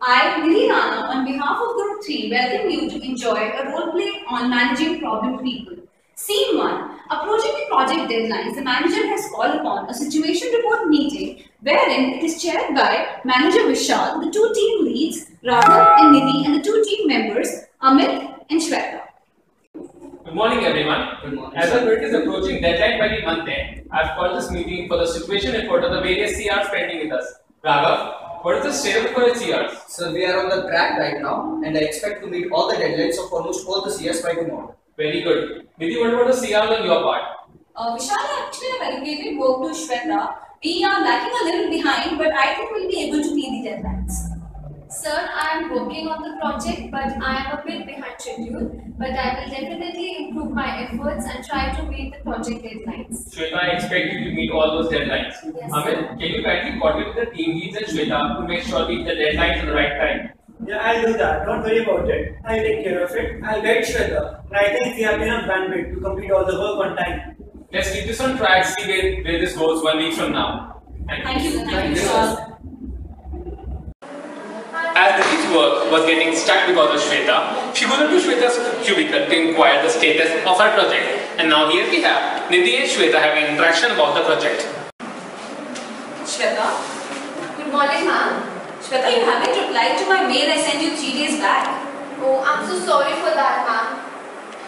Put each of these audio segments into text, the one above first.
I, Nidhi Rana, on behalf of Group 3, welcome you to enjoy a role play on managing problem people. Scene 1. Approaching the project deadlines, the manager has called upon a situation report meeting wherein it is chaired by Manager Vishal, the two team leads, Raghav and Nidhi, and the two team members, Amit and Shweta. Good morning, everyone. Good morning. As our work is approaching deadline by the month end, I've called this meeting for the situation report of the various CRs pending with us. Raghav, what is the status for your CRs? So we are on the track right now, and I expect to meet all the deadlines of almost all the CS by tomorrow. Very good. Nidhi, what about the CRs on your part? Vishal actually have allocated work to Shweta. We are lacking a little behind, but I think we'll be able to meet the deadlines. Sir, I am working on the project, but I am a bit behind schedule. But I will definitely improve my efforts and try to meet the project deadlines. Shweta, I expect you to meet all those deadlines. Yes, Amit, can you kindly coordinate with the team leads and Shweta to make sure we meet the deadlines at the right time? Yeah, I'll do that. Don't worry about it. I'll take care of it. I'll guide Shweta. And I think we have enough bandwidth to complete all the work on time. Let's keep this on track, see where this goes 1 week from now. Thank you, Vishal. Vishal. As Nidhi's work was getting stuck because of Shweta, she goes into Shweta's cubicle to inquire the status of her project. And now here we have Nidhi and Shweta having an interaction about the project. Shweta? Good morning, ma'am. Shweta, you haven't replied to my mail I sent you 3 days back. Oh, I'm so sorry for that, ma'am.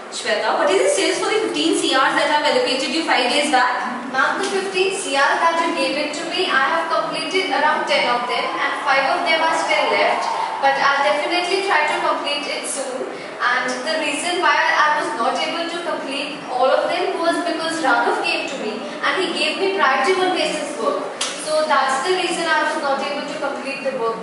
Shweta, what is the status for the 15 CRs that I've allocated you 5 days back? Ma'am, the 15 CR that you gave it to me, I have completed around 10 of them and 5 of them are still left. But I'll definitely try to complete it soon. And the reason why I was not able to complete all of them was because Raghav came to me and he gave me priority one basis work. So that's the reason I was not able to complete the work.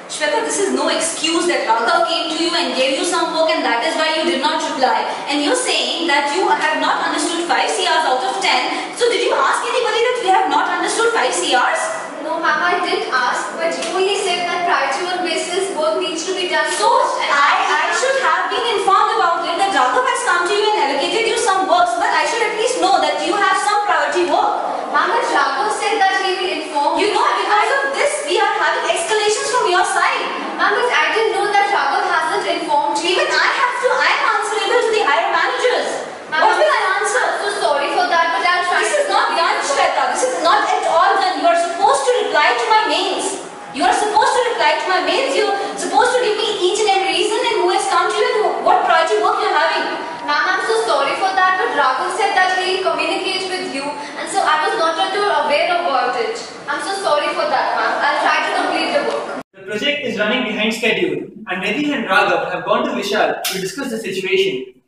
Shweta, this is no excuse that Raghav came to you and gave you some work and that is why you did not reply. And you're saying that you have not understood 5 CRs out of 10. So did you ask anybody that we have not understood 5 CRs? No, ma'am, I did ask, but you only said that priority one basis work needs to be done So first. And I should have been informed about it that Raghav has come to you and allocated you some work so that I should at least know that you have some priority work. Ma'am, but Raghav said that he will inform You know, because of this, we are having escalations from your side. Ma'am, but I didn't know that Raghav hasn't informed you. Even I am answerable to the higher managers. What will I answer? I'm so sorry for that, but I'll try. This is not done, Shweta. This is not at all done. You are supposed to reply to my mails. You are supposed to reply to my mails. You are supposed to give me each and every reason and who has come to you and what priority work you are having. Ma'am, I'm so sorry for that, but Raghav said that he will communicate with you, and so I was not at all aware about it. I'm so sorry for that, ma'am. I'll try to complete the work. The project is running behind schedule, and Nidhi and Raghav have gone to Vishal to discuss the situation.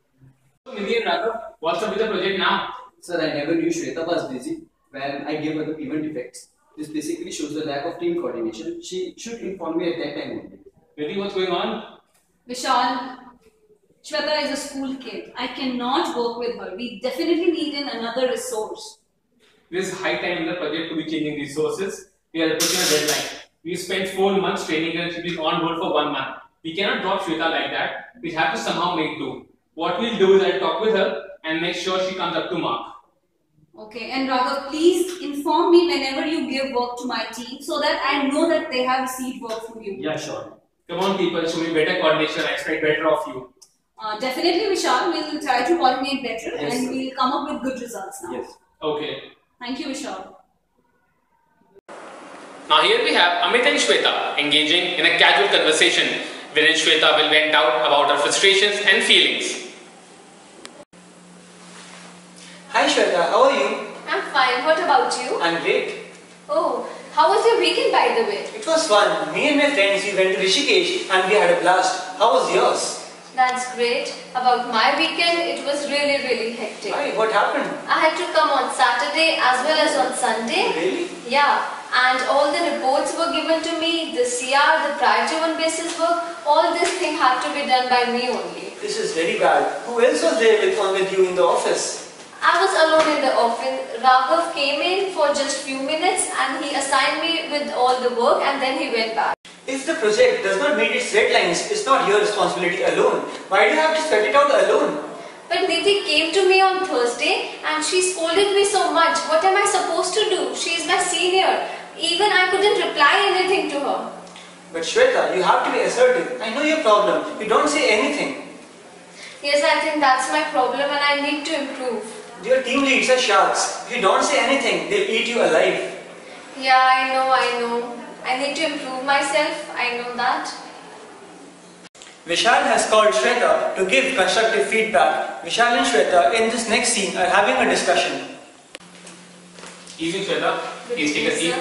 Nidhi and Raghav, what's up with the project now? Sir, I never knew Shweta was busy when I gave her the payment defects. This basically shows the lack of team coordination. She should inform me at that time only. Nidhi, what's going on? Vishal, Shweta is a school kid. I cannot work with her. We definitely need another resource. This is high time in the project to be changing resources. We are approaching a deadline. We spent 4 months training her and she's been on board for 1 month. We cannot drop Shweta like that. We have to somehow make do. What we'll do is I'll talk with her and make sure she comes up to mark. Okay, and Raghav, please inform me whenever you give work to my team so that I know that they have received work from you. Yeah, sure. Come on people, show me better coordination. I expect better of you. Definitely, Vishal, we'll try to coordinate better Yes, and sir. we'll come up with good results now. Yes. Okay. Thank you, Vishal. Now here we have Amit and Shweta engaging in a casual conversation wherein Shweta will vent out about her frustrations and feelings. Hi Shweta, how are you? I'm fine. What about you? I'm great. Oh, how was your weekend, by the way? It was fun. Me and my friends, we went to Rishikesh and we had a blast. How was yours? That's great. About my weekend, it was really, really hectic. Why? What happened? I had to come on Saturday as well as on Sunday. Really? Yeah, and all the reports were given to me, the CR, the priority one basis work, all this thing had to be done by me only. This is very bad. Who else was there with you in the office? I was alone in the office. Raghav came in for just few minutes and he assigned me with all the work and then he went back. If the project does not meet its deadlines, it's not your responsibility alone. Why do you have to sweat it out alone? But Nidhi came to me on Thursday and she scolded me so much. What am I supposed to do? She is my senior. Even I couldn't reply anything to her. But Shweta, you have to be assertive. I know your problem. You don't say anything. Yes, I think that's my problem and I need to improve. Your team leads are sharks. If you don't say anything, they'll eat you alive. Yeah, I know. I need to improve myself. I know that. Vishal has called Shweta to give constructive feedback. Vishal and Shweta in this next scene are having a discussion. Evening, Shweta. Please take a seat.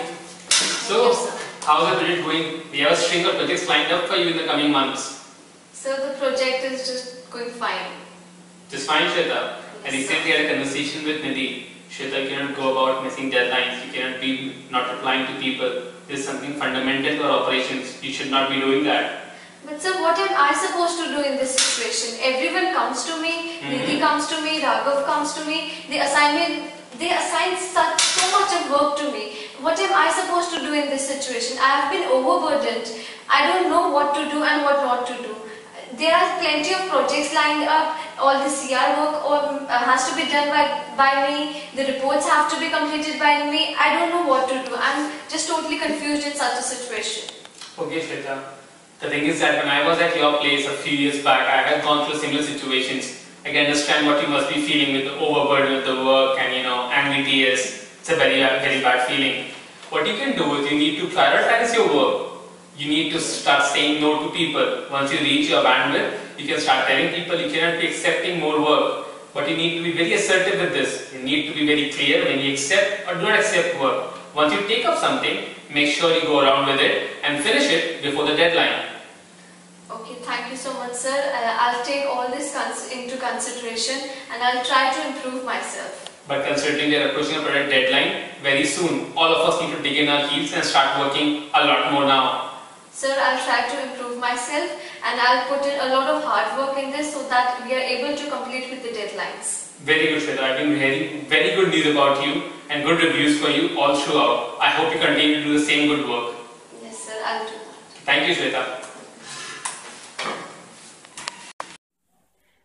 So, Yes, sir. how's the project going? We have a string of projects lined up for you in the coming months. So the project is just going fine. Just fine, Shweta. I Yes, recently had a conversation with Nidhi. Shweta, you cannot go about missing deadlines. You cannot be not replying to people. This is something fundamental to our operations. You should not be doing that. But sir, what am I supposed to do in this situation? Everyone comes to me, Nidhi comes to me, Raghav comes to me. They assign so much of work to me. What am I supposed to do in this situation? I have been overburdened. I don't know what to do and what not to do. There are plenty of projects lined up. All the CR work has to be done by me. The reports have to be completed by me. I don't know what to do. I'm just totally confused in such a situation. Okay, Shweta. The thing is that when I was at your place a few years back, I had gone through similar situations. I can understand what you must be feeling with the overburden of the work and angry tears. It's a very bad feeling. What you can do is you need to prioritize your work. You need to start saying no to people. Once you reach your bandwidth, you can start telling people you cannot be accepting more work. But you need to be very assertive with this. You need to be very clear when you accept or do not accept work. Once you take up something, make sure you go around with it and finish it before the deadline. Okay, thank you so much, sir. I'll take all this into consideration and I'll try to improve myself. But considering we are approaching a product deadline very soon, all of us need to dig in our heels and start working a lot more now. Sir, I'll try to improve myself and I'll put in a lot of hard work in this so that we are able to complete with the deadlines. Very good, Shweta. I've been hearing very good news about you and good reviews for you all throughout. I hope you continue to do the same good work. Yes, sir, I'll do that. Thank you, Shweta.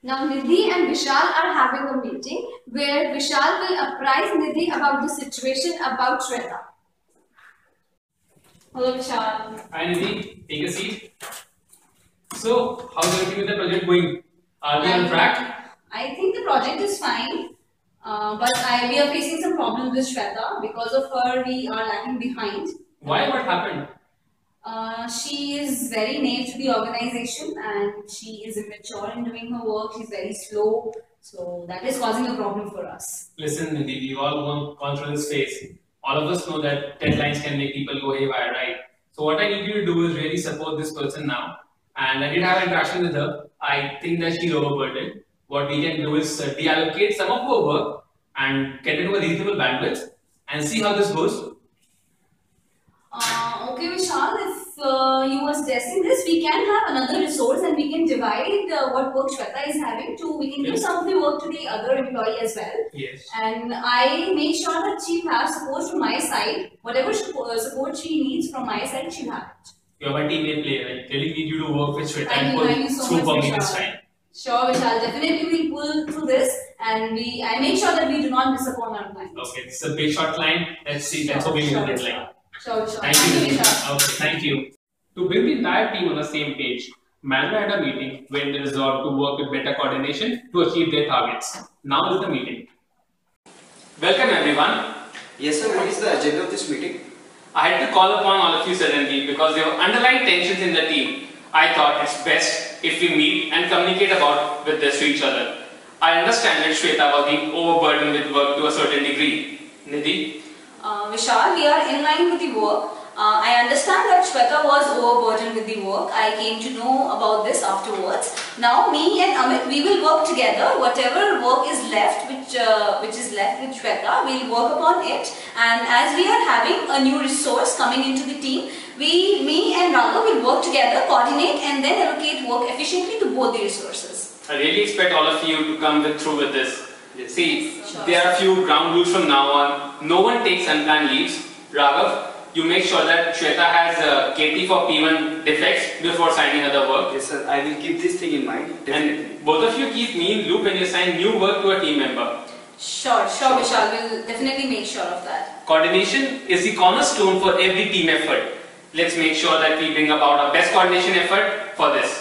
Now Nidhi and Vishal are having a meeting where Vishal will apprise Nidhi about the situation about Shweta. Hello Vishal. Hi Nidhi, take a seat. So, how's everything with the project going? Are we on track? I think the project is fine, but we are facing some problems with Shweta. Because of her, we are lagging behind. Why? What happened? She is very new to the organization and she is immature in doing her work. She's very slow, so that is causing a problem for us. Listen, Nidhi, we've all gone through this phase. All of us know that deadlines can make people go haywire, right? So what I need you to do is really support this person now. And I did have an interaction with her. I think that she's overburdened. What we can do is deallocate some of her work and get into a reasonable bandwidth and see how this goes. Okay, Vishal, if you were suggesting this, we can have another resource and we can divide what work Shweta is having to, we can give some of the work to the other employee as well. Yes. And I make sure that she has support from my side. Whatever support she needs from my side, she'll have it. You're my teammate player. I really need you to work with Shweta and Thank you so pull much, through for me Vishal. this time. Sure, Vishal. Definitely we'll pull through this and I make sure that we do not disappoint our clients. Okay, it's a big short line. Let's see. Let's hope we Sure, will get line. Sure. Thank you, Vishal. Okay, thank you. To bring the entire team on the same page, management had a meeting where they resolved to work with better coordination to achieve their targets. Now is the meeting. Welcome everyone. Yes, sir. What is the agenda of this meeting? I had to call upon all of you suddenly because there were underlying tensions in the team. I thought it's best if we meet and communicate about with this to each other. I understand that Shweta was being overburdened with work to a certain degree. Nidhi? Vishal, we are in line with the work. I understand that Shweta was overburdened with the work. I came to know about this afterwards. Now, me and Amit, we will work together. Whatever work is left, which is left with Shweta, we'll work upon it. And as we are having a new resource coming into the team, me and Raghav will work together, coordinate, and then allocate work efficiently to both the resources. I really expect all of you to come through with this. Yes. See, Sure. there are a few ground rules from now on. No one takes unplanned leaves. Raghav, you make sure that Shweta has KT for P1 defects before signing other work. Yes, sir. I will keep this thing in mind. Definitely. And both of you keep me in loop when you assign new work to a team member. Sure, Vishal. We'll definitely make sure of that. Coordination is the cornerstone for every team effort. let's make sure that we bring about our best coordination effort for this.